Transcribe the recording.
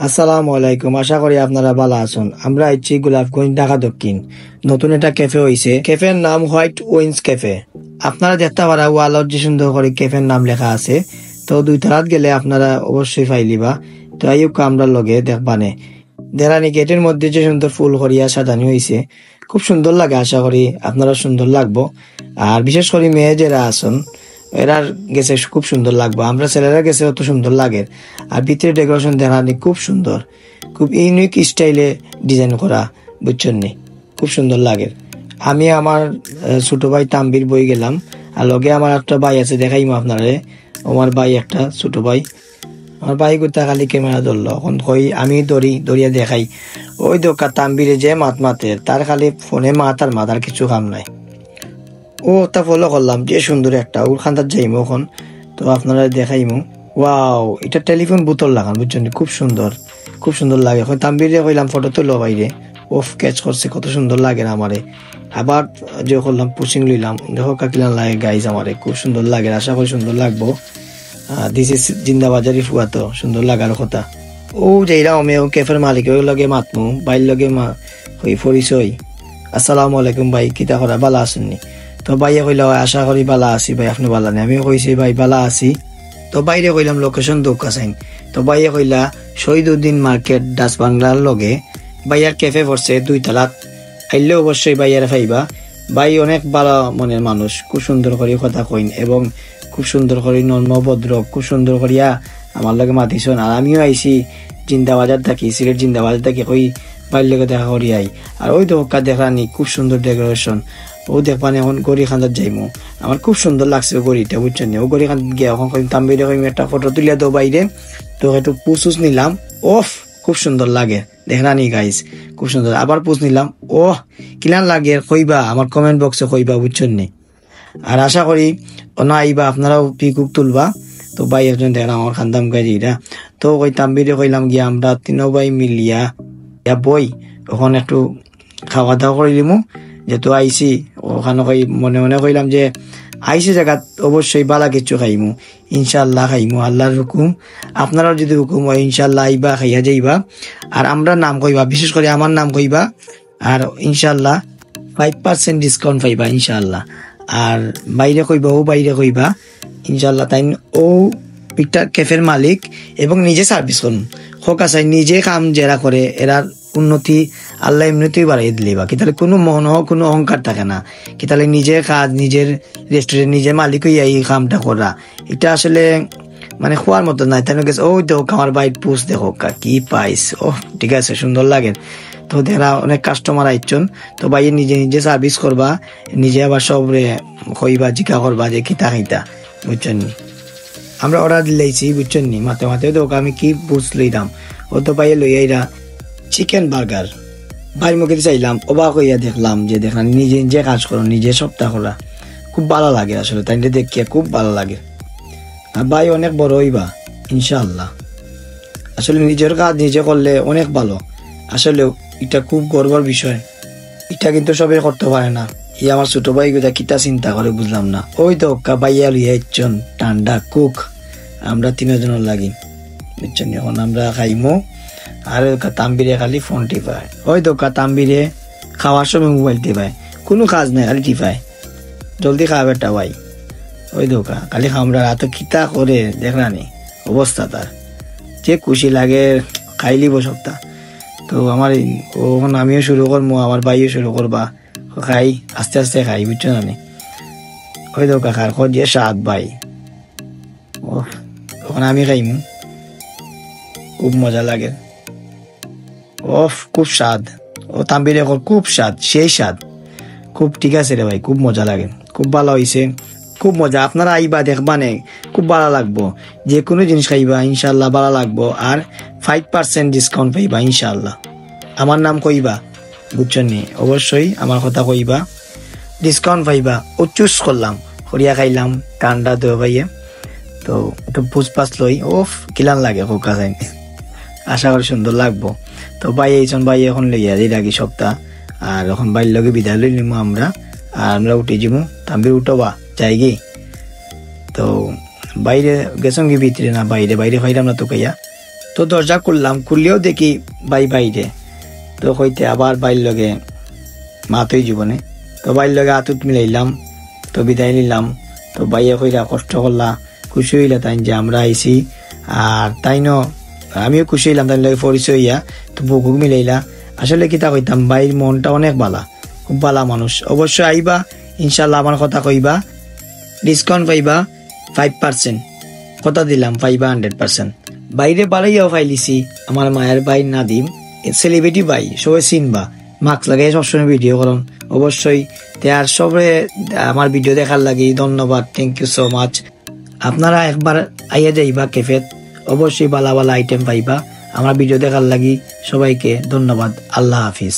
আসসালামু আলাইকুম, আশা করি আপনারা ভালো আছেন। আমরা আইছি গোলাপগঞ্জ, ঢাকা দক্ষিণ। নতুন একটা ক্যাফে হইছে, ক্যাফের নাম হোয়াইট উইন্স ক্যাফে। আপনারা দেখতে পারা ওয়ালত যে সুন্দর করে ক্যাফের নাম লেখা আছে। তো দুই তারাত গেলে আপনারা অবশ্যই পাইলিবা। তো আইক আমরা লগে দেখবানে দেরানি গেটের মধ্যে যে সুন্দর ফুল করিয়া সাজানি হয়েছে, খুব সুন্দর লাগে। আশা করি আপনারা সুন্দর লাগবো। আর বিশেষ করে মেয়ে যারা আছেন এরার গেছে খুব সুন্দর লাগবে। আমরা ছেলেরা গেছে অত সুন্দর লাগে। আর ভিতরে ডেকোরেশন দেখানি খুব সুন্দর, খুব ইউনিক স্টাইলে ডিজাইন করা, বুঝছেন নি? খুব সুন্দর লাগে। আমি আমার ছোট ভাই তাম্বির বই গেলাম, আর লগে আমার একটা ভাই আছে, দেখাইমো আপনারে। আমার ভাই একটা ছোট ভাই, আমার ভাই গোটা খালি ক্যামেরা ধরলো। এখন কই আমি দরিয়া দেখাই, ওই দোকা তাম্বিরে যে মাতে তার খালি ফোনে মাতার মাতার কিছু কাম নাই। ও তা ফলো করলাম, যে সুন্দর একটা ওর খান্দার যাইমো এখন। তো আপনারা দেখাইমো। ওয়াও, এটা টেলিফোন বোতল লাগান, বুঝছেন? খুব সুন্দর, খুব সুন্দর লাগে। এখন তাম্বিরে কইলাম ফটো তুলো বাইরে, ওফ ক্যাচ করছে, কত সুন্দর লাগে না আমারে। আবার যে করলাম পুশিং লইলাম, দেখো কাকিলান লাগে গাইজ, আমারে খুব সুন্দর লাগে। আশা করি সুন্দর লাগবো। দিস ইজ জিন্দাবাজারি ফুয়া, তো সুন্দর লাগার কথা। ও যাইরা আমি ও ক্যাফের মালিক ওই লগে মাতমু, বাইর লগে হই পরিচয়। আসসালামু আলাইকুম ভাই, কিতা করা, বালা আসেননি? তো ভাইয়া কইলা আশা করি বালা আছি ভাই, আপনি বালা নেই? আমিও কইছি ভাই বালা আছি। তো বাইরে কইলাম লোকেশন দৌকা চাইন। তো ভাইয়া কইলা শহীদউদ্দিন মার্কেট ডাস বাংলার লগে ভাইয়ার ক্যাফে পড়ছে 2 তালাত। আইলে অবশ্যই ভাইয়ারা পাইবা। ভাই অনেক ভালো মনের মানুষ, খুব সুন্দর করে কথা কইন এবং খুব সুন্দর করে নর্ম ভদ্র, খুব সুন্দর করিয়া আমার লগে মাতিছন। আর আমিও আইছি জিন্দাবাজার থাকি, সিলেট জিন্দাবাজার থাকি, কই বাইর লগে দেখা করি আই। আর ওই দোকা দেখানি খুব সুন্দর ডেকোরেশন। ও দেখবান এখন গড়ি খান্দার যাইমু, আমার খুব সুন্দর লাগছে গড়িটা, বুঝছেন? ও গড়ি খান গিয়ে এখন তাম্বিরে একটা ফটো তুলিয়া দো বাইরে। তো একটু পুসুস নিলাম, ওফ খুব সুন্দর লাগে, দেখরানি গাইস, খুব সুন্দর। আবার পুষ নিলাম, ওহ কিলান লাগে কইবা, আমার কমেন্ট বক্সে কইবা, বুঝছেন নি? আর আশা করি না আইবা, আপনারাও পিকুক তুলবা। তো ভাই একজন দেখলাম আমার খান্দাম গাড়িরা। তো ওই তাম্বিরে কইলাম গিয়া আমরা 3 ভাই মিলিয়া বই ওখানে একটু খাওয়া দাওয়া করে দিমু। যেহেতু আইসি ওখানে কই মনে মনে কইলাম যে আইসি জায়গাত অবশ্যই বালা কিছু খাইমু, ইনশাল্লাহ খাইমু, আল্লাহর হুকুম। আপনারাও যদি হুকুম হয় ইনশাল্লাহ আইবা, খাইয়া যাইবা। আর আমরা নাম কইবা, বিশেষ করে আমার নাম কইবা। আর ইনশাল্লাহ 5% ডিসকাউন্ট পাইবা ইনশাল্লাহ। আর বাইরে কইবা, ও বাইরে কইবা ইনশাল্লাহ। তাই ও একটা ক্যাফের মালিক এবং নিজে সার্ভিস করুন হোক আছে, নিজে কাম যারা করে এরা উন্নতি আল্লাহ এমনিতেই বাড়াই দিলেবা। কি তাহলে কোনো মন হোক, কোনো অহংকার থাকে না। কি তাহলে নিজের কাজ, নিজের রেস্টুরেন্ট, নিজের মালিক হইয়া এই কামটা করা, এটা আসলে মানে খোয়ার মতো নাই। তাই গেছে ওই দেখো আমার বাইক পুষ, দেখো কি পাইস, ও ঠিক আছে, সুন্দর লাগে। তো যারা অনেক কাস্টমার আইছন, তো ভাই নিজে নিজে সার্ভিস করবা, নিজে আবার সব কইবা, জিকা করবা যে কিতা খাইতা, বুঝছেন নি? আমরা অর্ডার দিলেছি, বুঝছেন নি? মাতে মাতে তো আমি কি বুঝ লইলাম, ও তো পাইয়ে লইয়া চিকেন বার্গার ভাই মুখে চাইলাম, অবাক হইয়া দেখলাম যে দেখলাম নিজে নিজে কাজ করো, নিজে সপ্তাহ করা, খুব ভালো লাগে আসলে। তাই দেখিয়া খুব ভালো লাগে। আর ভাই অনেক বড় হইবা ইনশাআল্লাহ। আসলে নিজের কাজ নিজে করলে অনেক ভালো। আসলে এটা খুব গর্বের বিষয়। এটা কিন্তু সবাই করতে পারে না। ই আমার ছোট ভাই গোটা কিতা চিন্তা করে বুঝলাম না। ওই তো ভাইয়া লইয়া ইচ্ছন ঠান্ডা কুক, আমরা 3 জনের লাগি, বুঝছেন? এখন আমরা খাইমো। আর তাম্বিরে খালি ফোন টিপায়, ওই তো তাম্বিরে খাওয়ার সময় মোবাইল টিপায়, কোনো কাজ নাই, খালি টিপায়। জলদি খাওয়াবেটা ভাই, ওই দোকা খালি খামরা রাত কিতা করে দেখলানি অবস্থা তার, যে খুশি লাগে খাইলিব সপ্তাহ। তো আমার ওখানে আমিও শুরু করবো, আমার ভাইও শুরু করবা, খাই আস্তে আস্তে খাই, বুঝছো না? ওই দোকা খার যে স্বাদ ভাই, ও ওখানে আমি খাইমু, খুব মজা লাগে। ওফ খুব স্বাদ, ও তাম্বিরে খুব স্বাদ, সেই স্বাদ, খুব ঠিক আছে রে ভাই, খুব মজা লাগে, খুব ভালো হয়েছে, খুব মজা। আপনারা আইবা দেখবানে, খুব ভালো লাগবো। যে কোনো জিনিস খাইবা ইনশাল্লাহ ভালো লাগবো। আর 5% ডিসকাউন্ট পাইবা ইনশাল্লাহ। আমার নাম কইবা, বুঝছেন নি? অবশ্যই আমার কথা কইবা, ডিসকাউন্ট পাইবা। ও চুজ করলাম, হরিয়া খাইলাম ঠান্ডা দেওয়া ভাইয়ে। তো একটু পুষপাস লই, ওফ কিলান লাগে কোকা যাই, আশা করি সুন্দর লাগবো। তো ভাই এইজন ভাই এখন লইয়া দিই রাখি সপ্তাহ। আর এখন বাইর লগে বিদায় লই নিমু আমরা, আর আমরা উঠে যাবো। তাম্বির উঠবা যাই গে। তো বাইরে গেছন কি ভিতরে না, বাইরে বাইরে ফাইলাম না তো কাইয়া। তো তো দরজা খুললাম, খুললেও দেখি ভাই বাইরে। তো হইতে আবার বাইর লগে মাতই জীবনে, তো বাইর লগে আতুত মিলাইলাম, তো বিদায় নিলাম। তো বাইয়ে কইরা কষ্ট করলা, খুশি হইলা তাই যে আমরা আইছি। আর তাই ন আমিও খুশি হইলাম তাই লগে পরিচয় হইয়া। তো বুকুক মিলাইলা। আসলে কিতা কইতাম, বাইর মনটা অনেক বালা, খুব বালা মানুষ। অবশ্যই আইবা, ইনশাল্লাহ আমার কথা কইবা, ডিসকাউন্ট পাইবা 5%, কথা দিলাম পাইবা 100%। বাইরে বাড়াইয়াও ফাইলিছি আমার মায়ের ভাই নাদিম, সেলিব্রিটি ভাই, সবাই চিনবা, মাস্ক লাগাই সবসময় ভিডিও করুন। অবশ্যই আর সবে আমার ভিডিও দেখার লাগি ধন্যবাদ, থ্যাংক ইউ সো মাচ। আপনারা একবার আইয়া যাইবা ক্যাফেত, অবশ্যই বালা বালা আইটেম পাইবা। আমার ভিডিও দেখার লাগি সবাইকে ধন্যবাদ। আল্লাহ হাফিজ।